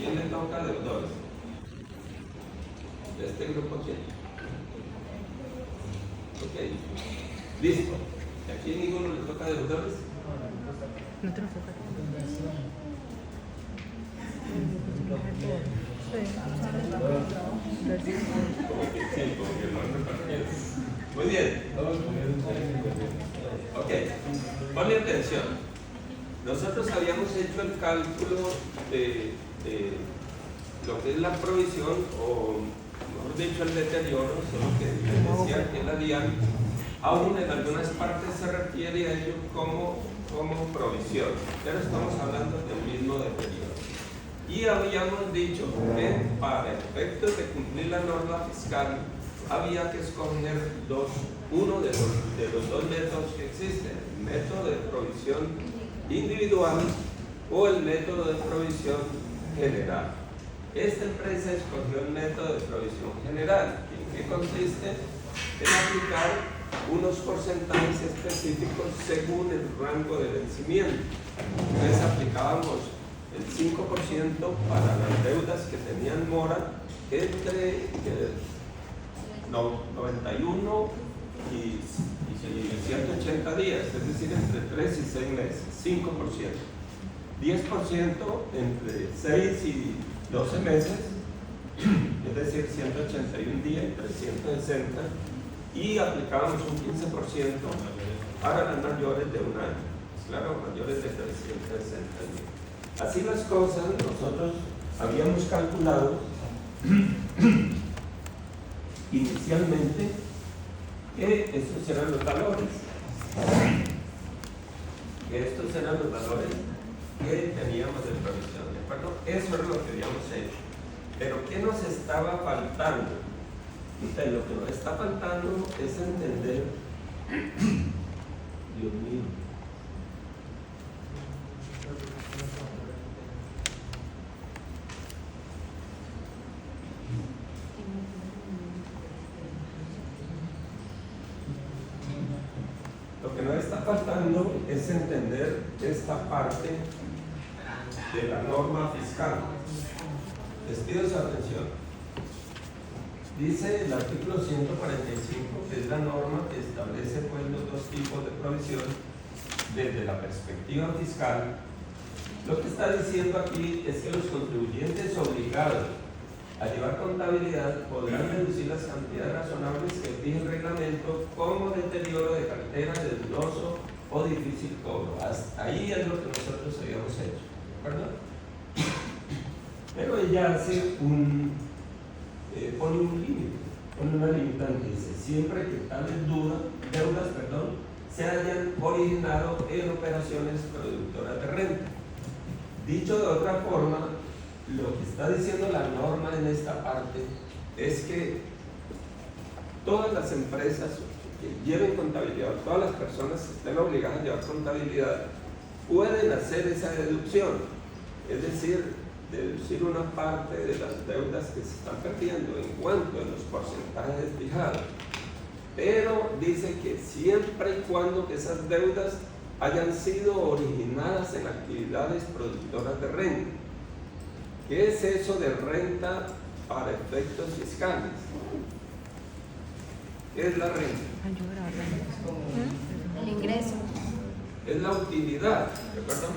¿Quién le toca deudores? ¿De este grupo quién? Ok, listo. ¿Aquí ninguno le toca deudores? No te lo toca. Como que no han repartido. Muy bien. Ok, ponle atención. Nosotros habíamos hecho el cálculo de lo que es la provisión, o mejor dicho, el deterioro, solo que les decía que la DIAN, aún en algunas partes se refiere a ello como provisión, pero estamos hablando del mismo deterioro. Y habíamos dicho que para efectos de cumplir la norma fiscal había que escoger uno de los dos métodos que existen: el método de provisión individual o el método de provisión general. Esta empresa escogió el método de provisión general. ¿En qué consiste? En aplicar unos porcentajes específicos según el rango de vencimiento. Entonces aplicábamos el 5% para las deudas que tenían mora entre 91 y 180 días, es decir, entre 3 y 6 meses, 5%. 10% entre 6 y 12 meses, es decir, 181 días y 360, y aplicábamos un 15% para las mayores de un año, claro, mayores de 360 días. Así las cosas, nosotros habíamos calculado inicialmente que estos eran los valores. Que teníamos de provisión, ¿de acuerdo? Eso es lo que habíamos hecho. Pero ¿qué nos estaba faltando? Entonces, lo que nos está faltando es entender, Dios mío, lo que nos está faltando es entender esta parte de la norma fiscal. Les pido su atención. Dice el artículo 145, que es la norma que establece pues los dos tipos de provisión desde la perspectiva fiscal. Lo que está diciendo aquí es que los contribuyentes obligados a llevar contabilidad podrán deducir las cantidades razonables que fije el reglamento como deterioro de cartera, desgloso o difícil cobro. Hasta ahí es lo que nosotros habíamos hecho, ¿de acuerdo? Pero ella hace pone un límite, pone una limitante, dice: siempre que tales deudas se hayan originado en operaciones productoras de renta. Dicho de otra forma, lo que está diciendo la norma en esta parte es que todas las empresas que lleven contabilidad, todas las personas que estén obligadas a llevar contabilidad, pueden hacer esa deducción, es decir, deducir una parte de las deudas que se están perdiendo en cuanto a los porcentajes fijados. Pero dice que siempre y cuando que esas deudas hayan sido originadas en actividades productoras de renta. ¿Qué es eso de renta para efectos fiscales? ¿Qué es la renta? El ingreso. Es la utilidad, ¿de acuerdo?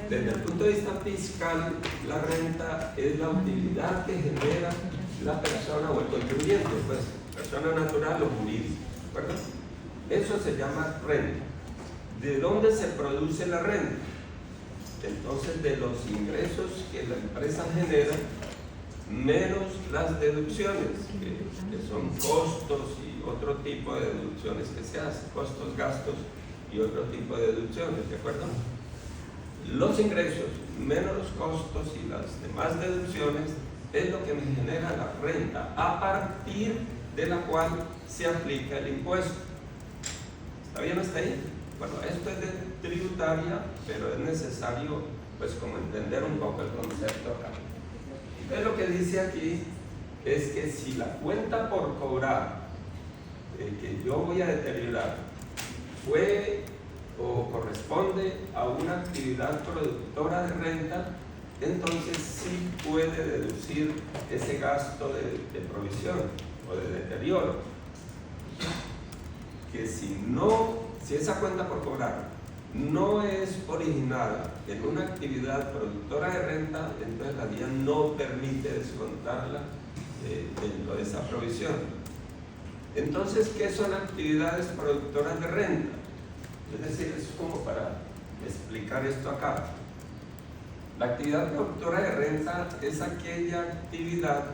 Desde el punto de vista fiscal, la renta es la utilidad que genera la persona o el contribuyente, pues, persona natural o jurídica, ¿de acuerdo? Eso se llama renta. ¿De dónde se produce la renta? Entonces, de los ingresos que la empresa genera, menos las deducciones, que son costos y otro tipo de deducciones que se hacen, costos, gastos y otro tipo de deducciones, ¿de acuerdo? Los ingresos menos los costos y las demás deducciones es lo que me genera la renta, a partir de la cual se aplica el impuesto. ¿Está bien hasta ahí? Bueno, esto es de tributaria, pero es necesario pues como entender un poco el concepto acá. Entonces lo que dice aquí es que si la cuenta por cobrar que yo voy a deteriorar fue o corresponde a una actividad productora de renta, entonces sí puede deducir ese gasto de provisión o de deterioro. Que si esa cuenta por cobrar no es originada en una actividad productora de renta, entonces la DIAN no permite descontarla dentro de esa provisión. Entonces, ¿qué son actividades productoras de renta? Es decir, es como para explicar esto acá. La actividad productora de renta es aquella actividad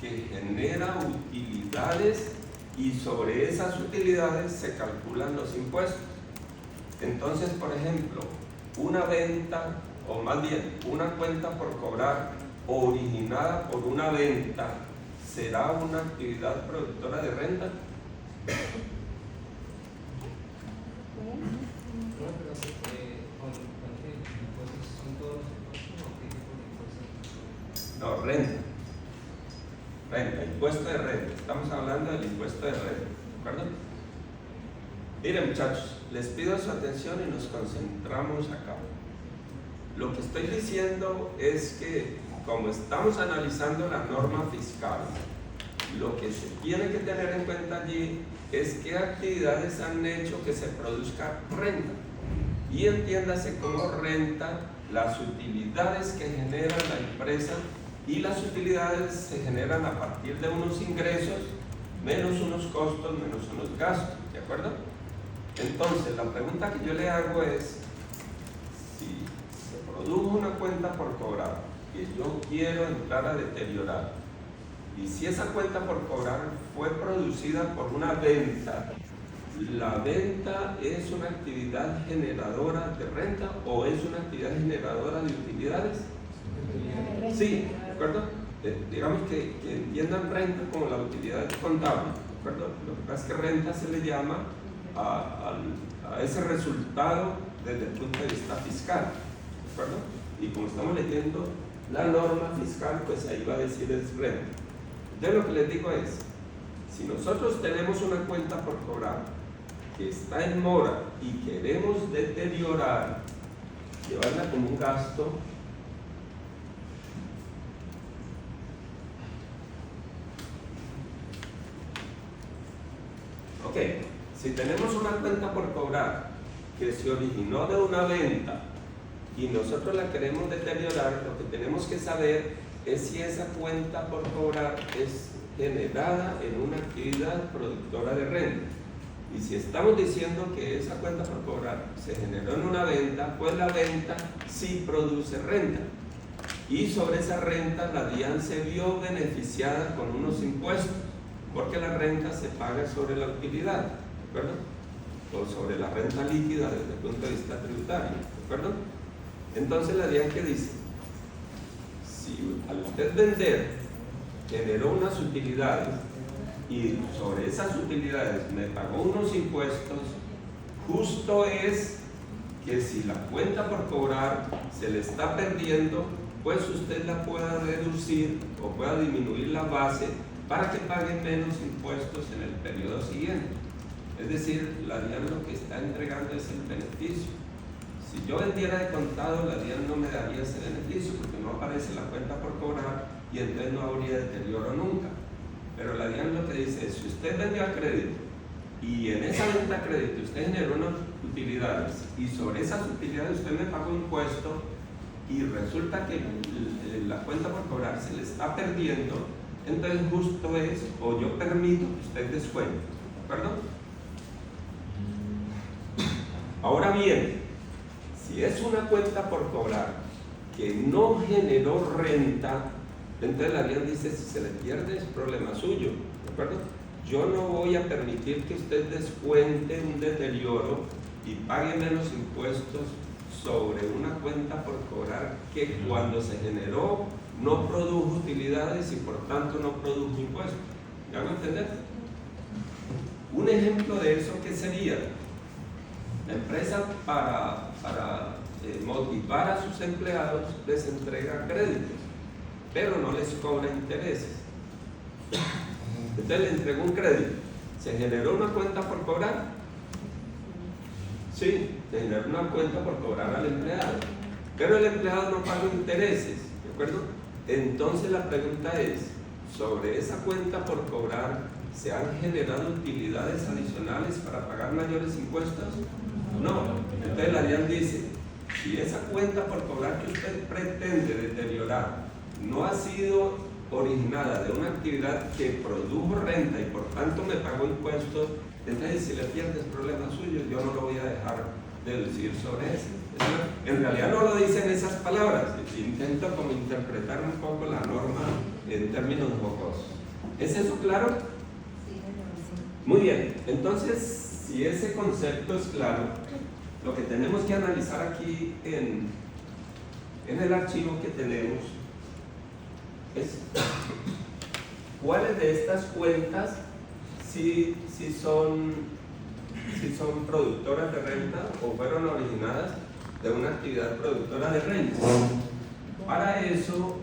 que genera utilidades y sobre esas utilidades se calculan los impuestos. Entonces, por ejemplo, una venta, o más bien, una cuenta por cobrar originada por una venta, ¿será una actividad productora de renta? No, renta. Renta, impuesto de renta. Estamos hablando del impuesto de renta, ¿de acuerdo? Miren, muchachos, les pido su atención y nos concentramos acá. Lo que estoy diciendo es que, como estamos analizando la norma fiscal, lo que se tiene que tener en cuenta allí es qué actividades han hecho que se produzca renta. Y entiéndase como renta las utilidades que genera la empresa, y las utilidades se generan a partir de unos ingresos menos unos costos menos unos gastos, ¿de acuerdo? Entonces, la pregunta que yo le hago es, si se produjo una cuenta por cobrar que yo quiero entrar a deteriorar, y si esa cuenta por cobrar fue producida por una venta, ¿la venta es una actividad generadora de renta o es una actividad generadora de utilidades? Sí, ¿de acuerdo? Digamos que entiendan renta como la utilidad contable, ¿de acuerdo? Lo que pasa es que renta se le llama a ese resultado desde el punto de vista fiscal, ¿de acuerdo? Y como estamos leyendo la norma fiscal, pues ahí va a decir es renta. Entonces lo que les digo es, si nosotros tenemos una cuenta por cobrar que está en mora y queremos deteriorar, llevarla como un gasto, ok, si tenemos una cuenta por cobrar que se originó de una venta y nosotros la queremos deteriorar, lo que tenemos que saber es si esa cuenta por cobrar es generada en una actividad productora de renta. Y si estamos diciendo que esa cuenta por cobrar se generó en una venta, pues la venta sí produce renta. Y sobre esa renta la DIAN se vio beneficiada con unos impuestos, porque la renta se paga sobre la utilidad, ¿de acuerdo? O sobre la renta líquida desde el punto de vista tributario, ¿de acuerdo? Entonces la DIAN, ¿qué dice? Si al usted vender generó unas utilidades y sobre esas utilidades me pagó unos impuestos, justo es que si la cuenta por cobrar se le está perdiendo, pues usted la pueda reducir o pueda disminuir la base para que paguen menos impuestos en el periodo siguiente. Es decir, la DIAN lo que está entregando es el beneficio. Si yo vendiera de contado, la DIAN no me daría ese beneficio porque no aparece la cuenta por cobrar y entonces no habría deterioro nunca. Pero la DIAN lo que dice es, si usted vendió a crédito y en esa venta a crédito usted generó unas utilidades y sobre esas utilidades usted me pagó impuesto y resulta que la cuenta por cobrar se le está perdiendo, entonces justo es, o yo permito que usted descuente, ¿de acuerdo? Ahora bien, si es una cuenta por cobrar que no generó renta, entonces la DIAN dice, si se le pierde es problema suyo, ¿de acuerdo? Yo no voy a permitir que usted descuente un deterioro y pague menos impuestos sobre una cuenta por cobrar que cuando se generó no produjo utilidades y por tanto no produjo impuestos. ¿Me hago entender? Un ejemplo de eso, ¿qué sería? La empresa para motivar a sus empleados les entrega créditos, pero no les cobra intereses. Entonces le entregó un crédito. ¿Se generó una cuenta por cobrar? Sí, se generó una cuenta por cobrar al empleado. pero el empleado no paga intereses, ¿de acuerdo? Entonces la pregunta es, ¿sobre esa cuenta por cobrar se han generado utilidades adicionales para pagar mayores impuestos? No. Entonces la DIAN dice, si esa cuenta por cobrar que usted pretende deteriorar no ha sido originada de una actividad que produjo renta y por tanto me pagó impuestos, entonces si le pierdes problema suyo, yo no lo voy a dejar deducir sobre eso. En realidad no lo dicen esas palabras, intento como interpretar un poco la norma en términos jocosos. ¿Es eso claro? Muy bien, entonces si ese concepto es claro, lo que tenemos que analizar aquí en el archivo que tenemos es cuáles de estas cuentas si son productoras de renta o fueron originadas de una actividad productora de renta. Para eso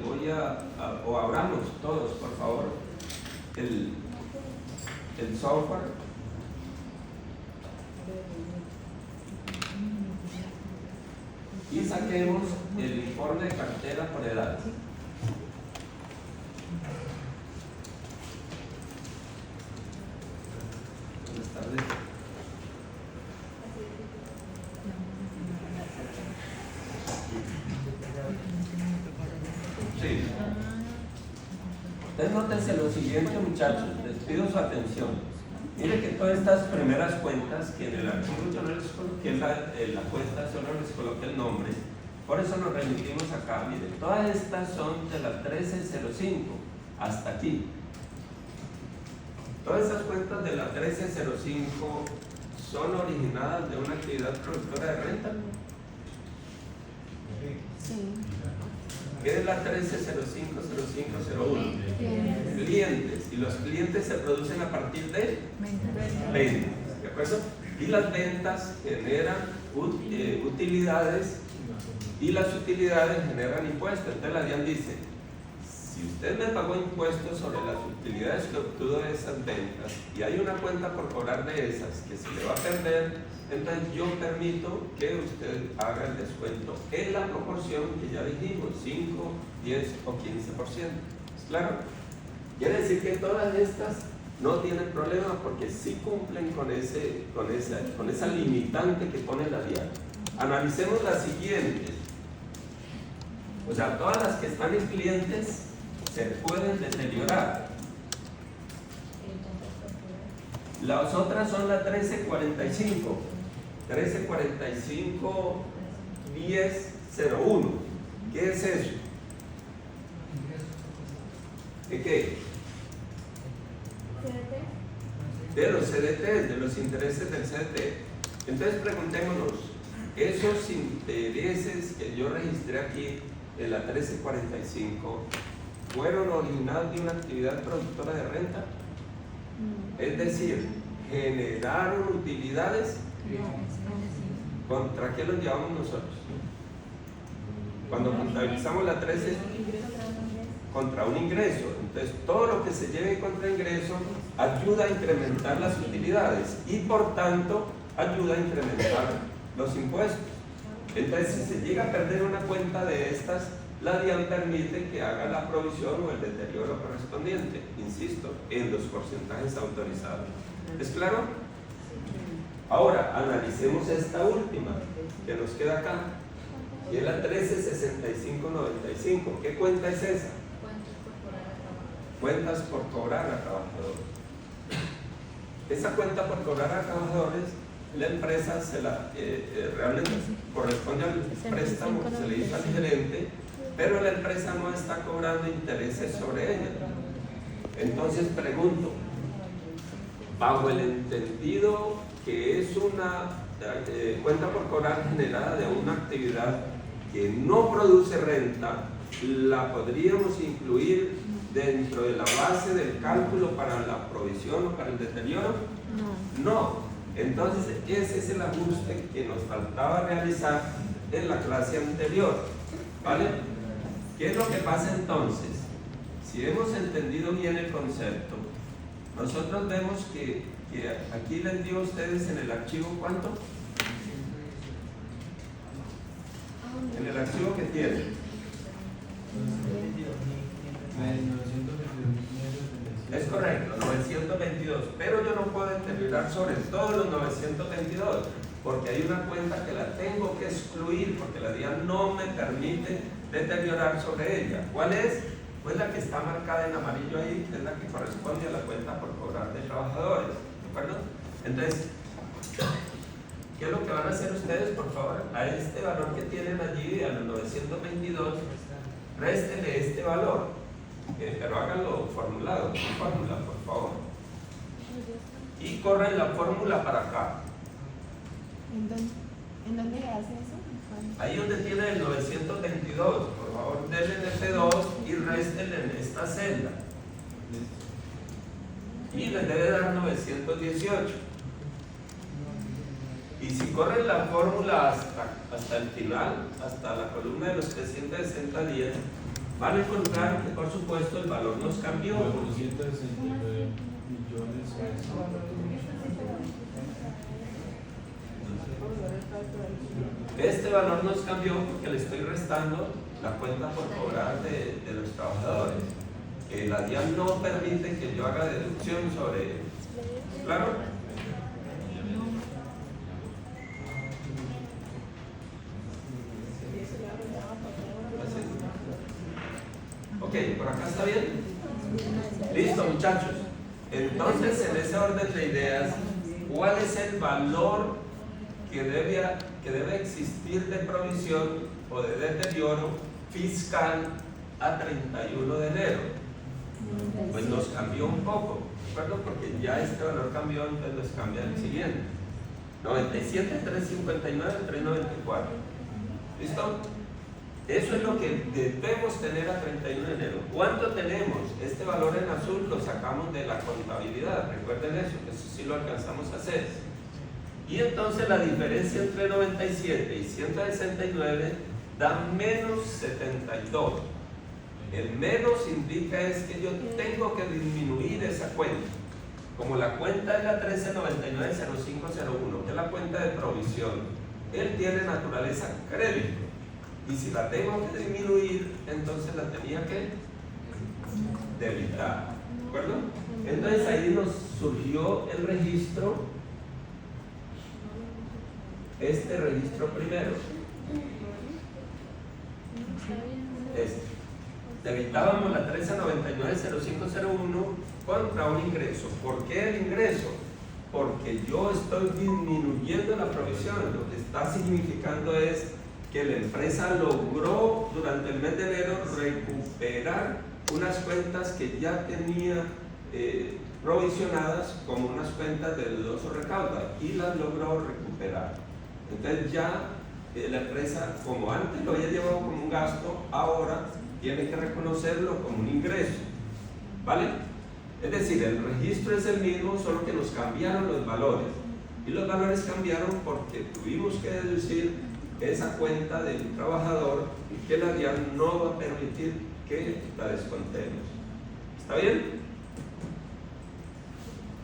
voy o abramos todos, por favor, el software. Y saquemos el informe de cartera por edad. Buenas tardes. Sí. Entonces nótense lo siguiente, muchachos, les pido su atención. Mire que todas estas primeras cuentas, que en el archivo yo no les coloqué la cuenta, solo les coloqué el nombre, por eso nos remitimos acá. Mire, todas estas son de la 1305 hasta aquí. Todas esas cuentas de la 1305 son originadas de una actividad productora de renta. Sí. ¿Qué es la 1305-0501? Clientes. Y los clientes se producen a partir de ventas. ¿De acuerdo? Y las ventas generan utilidades y las utilidades generan impuestos. Entonces la DIAN dice, si usted me pagó impuestos sobre las utilidades que obtuvo de esas ventas y hay una cuenta por cobrar de esas que se le va a perder, entonces yo permito que usted haga el descuento en la proporción que ya dijimos, 5, 10 o 15%. ¿Es claro? Quiere decir que todas estas no tienen problema porque sí cumplen con esa limitante que pone la DIAN. Analicemos las siguientes. O sea, todas las que están en clientes se pueden deteriorar. Las otras son la 1345. 1345-1001. ¿Qué es eso? ¿De qué? De los CDT, de los intereses del CDT. Entonces preguntémonos, esos intereses que yo registré aquí en la 1345 ¿fueron originados de una actividad productora de renta? Es decir, ¿generaron utilidades? ¿Contra qué los llevamos nosotros? Cuando contabilizamos la 13, contra un ingreso. Entonces, todo lo que se lleve contra ingreso ayuda a incrementar las utilidades y, por tanto, ayuda a incrementar los impuestos. Entonces, si se llega a perder una cuenta de estas, la DIAN permite que haga la provisión o el deterioro correspondiente, insisto, en los porcentajes autorizados. ¿Es claro? Ahora, analicemos esta última que nos queda acá, y es la 1365-95. ¿Qué cuenta es esa? Cuentas por cobrar a trabajadores. Esa cuenta por cobrar a trabajadores, la empresa realmente corresponde al préstamo que se le hizo al gerente, pero la empresa no está cobrando intereses sobre ella. Entonces pregunto, bajo el entendido que es una cuenta por cobrar generada de una actividad que no produce renta, ¿la podríamos incluir dentro de la base del cálculo para la provisión o para el deterioro? No. Entonces ese es el ajuste que nos faltaba realizar en la clase anterior. ¿Vale? ¿Qué es lo que pasa entonces? Si hemos entendido bien el concepto, nosotros vemos que aquí les dio a ustedes en el archivo ¿cuánto? En el archivo que tiene. Es correcto, 922, pero yo no puedo deteriorar sobre todos los 922, porque hay una cuenta que la tengo que excluir, porque la DIAN no me permite deteriorar sobre ella. ¿Cuál es? Pues la que está marcada en amarillo ahí, que es la que corresponde a la cuenta por cobrar de trabajadores, ¿de acuerdo? Entonces, ¿qué es lo que van a hacer ustedes, por favor? A este valor que tienen allí, a los 922, réstele este valor. Pero háganlo formulado, con fórmula, por favor. Y corren la fórmula para acá. ¿En dónde hace eso? Ahí donde tiene el 922, por favor, denle en F2 y réstenle en esta celda. Y les debe dar 918. Y si corren la fórmula hasta el final, hasta la columna de los 360 días, van a encontrar que, por supuesto, el valor nos cambió. 269 millones. Este valor nos cambió porque le estoy restando la cuenta por cobrar de los trabajadores, que la DIAN no permite que yo haga deducción sobre ellos. ¿Claro? Ok, ¿por acá está bien? Listo, muchachos. Entonces, en ese orden de ideas, ¿cuál es el valor que debe existir de provisión o de deterioro fiscal a 31 de enero? Pues nos cambió un poco, ¿de acuerdo? Porque ya este valor cambió, entonces nos cambia el siguiente. 97, 359, 394. ¿Listo? Eso es lo que debemos tener a 31 de enero. ¿Cuánto tenemos? Este valor en azul lo sacamos de la contabilidad. Recuerden eso, que eso sí lo alcanzamos a hacer. Y entonces la diferencia entre 97 y 169 da menos 72. El menos indica es que yo tengo que disminuir esa cuenta. Como la cuenta es la 1399-0501, que es la cuenta de provisión, él tiene naturaleza crédito. Y si la tengo que disminuir, entonces la tenía que debitar. ¿De acuerdo? Entonces ahí nos surgió el registro, este registro primero. Debitábamos la 1399-0501 contra un ingreso. ¿Por qué el ingreso? Porque yo estoy disminuyendo la provisión. Lo que está significando es que la empresa logró durante el mes de enero recuperar unas cuentas que ya tenía provisionadas como unas cuentas de dudoso recaudo y las logró recuperar. Entonces ya la empresa, como antes lo había llevado como un gasto, ahora tiene que reconocerlo como un ingreso, ¿vale? Es decir, el registro es el mismo, solo que nos cambiaron los valores, y los valores cambiaron porque tuvimos que deducir esa cuenta del trabajador que la DIAN no va a permitir que la descontemos. ¿Está bien?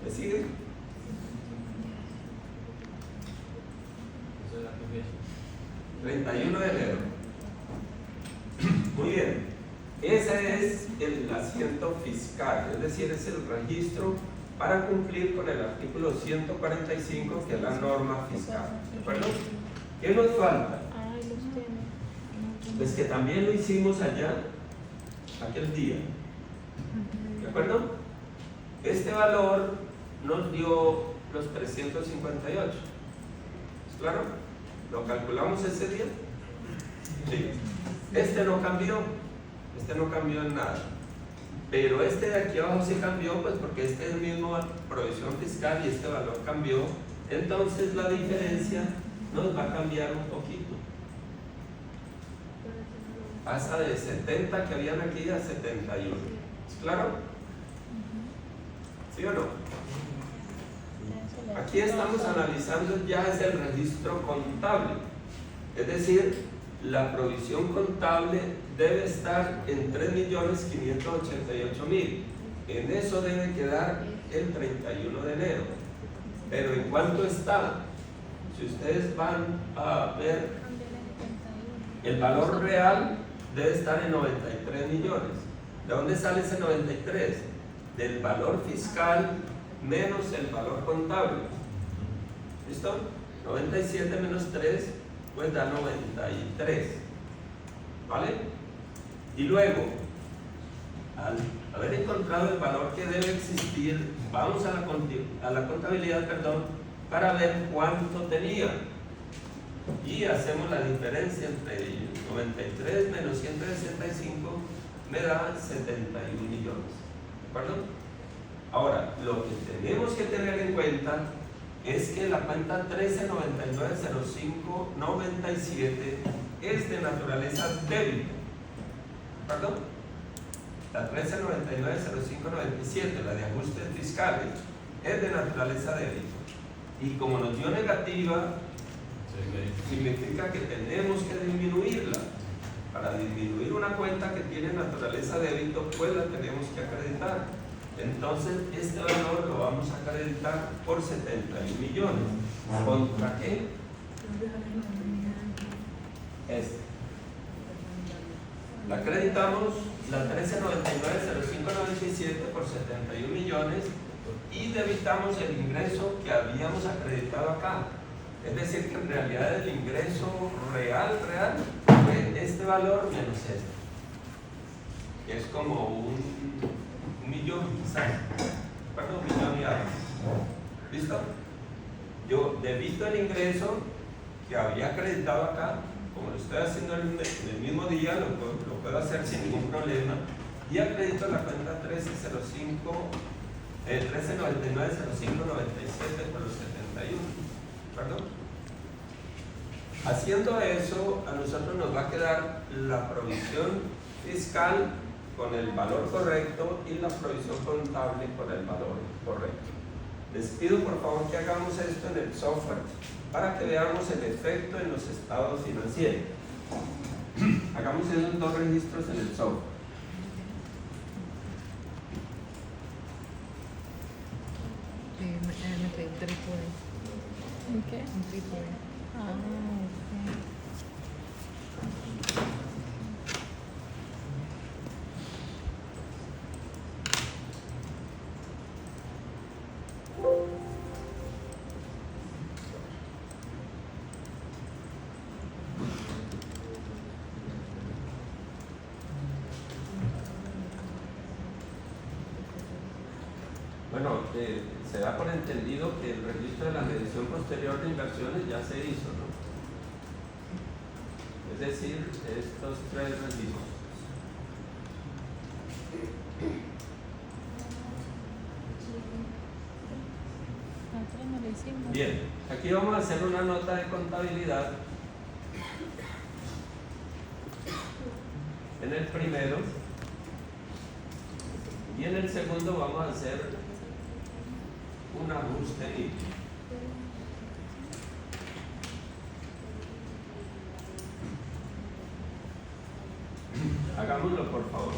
¿Me sigue? 31 de enero. Muy bien. Ese es el asiento fiscal, es decir, es el registro para cumplir con el artículo 145, que es la norma fiscal. ¿De acuerdo? ¿Qué nos falta? Pues que también lo hicimos allá, aquel día. ¿De acuerdo? Este valor nos dio los 358. ¿Es claro? ¿Lo calculamos ese día? Sí. Este no cambió. Este no cambió en nada. Pero este de aquí abajo sí cambió, pues porque este es el mismo provisión fiscal y este valor cambió. Entonces la diferencia nos va a cambiar un poquito. Pasa de 70 que habían aquí a 71. ¿Es claro? ¿Sí o no? Aquí estamos analizando ya es el registro contable. Es decir, la provisión contable debe estar en 3.588.000. En eso debe quedar el 31 de enero. Pero ¿en cuánto está? Si ustedes van a ver El valor real debe estar en 93 millones. ¿De dónde sale ese 93? Del valor fiscal menos el valor contable. ¿Listo? 97 menos 3 pues da 93. ¿Vale? Y luego, al haber encontrado el valor que debe existir, vamos a la contabilidad, para ver cuánto tenía. Y hacemos la diferencia entre 93 menos 165 me da 71 millones. ¿De acuerdo? Ahora, lo que tenemos que tener en cuenta es que la cuenta 13990597 es de naturaleza débito. ¿De acuerdo? La 13990597, la de ajustes fiscales, es de naturaleza débito. Y como nos dio negativa, significa que tenemos que disminuirla. Para disminuir una cuenta que tiene naturaleza débito, pues la tenemos que acreditar. Entonces, este valor lo vamos a acreditar por 71 millones. ¿Contra qué? Este. La acreditamos, la 13990597 por 71 millones y debitamos el ingreso que habíamos acreditado acá. Es decir, que en realidad el ingreso real fue este valor menos este, que es como un millón quizás, perdón, 1 millón y algo. ¿Listo? Yo debito el ingreso que había acreditado acá, como lo estoy haciendo en el mismo día, lo puedo hacer sin ningún problema, y acredito la cuenta 13990597 por los 71. ¿Perdón? Haciendo eso, a nosotros nos va a quedar la provisión fiscal con el valor correcto y la provisión contable con el valor correcto. Les pido por favor que hagamos esto en el software para que veamos el efecto en los estados financieros. Hagamos esos dos registros en el software. metí un trípode. ¿En qué? Un trípode. Ah, ok. Bueno, se da por entendido que el registro de la medición posterior de inversiones ya se hizo, ¿no? Es decir, estos tres registros. Nosotros no lo hicimos. Bien, aquí vamos a hacer una nota de contabilidad. En el primero y en el segundo vamos a hacer un ajuste nítido. Hagámoslo por favor.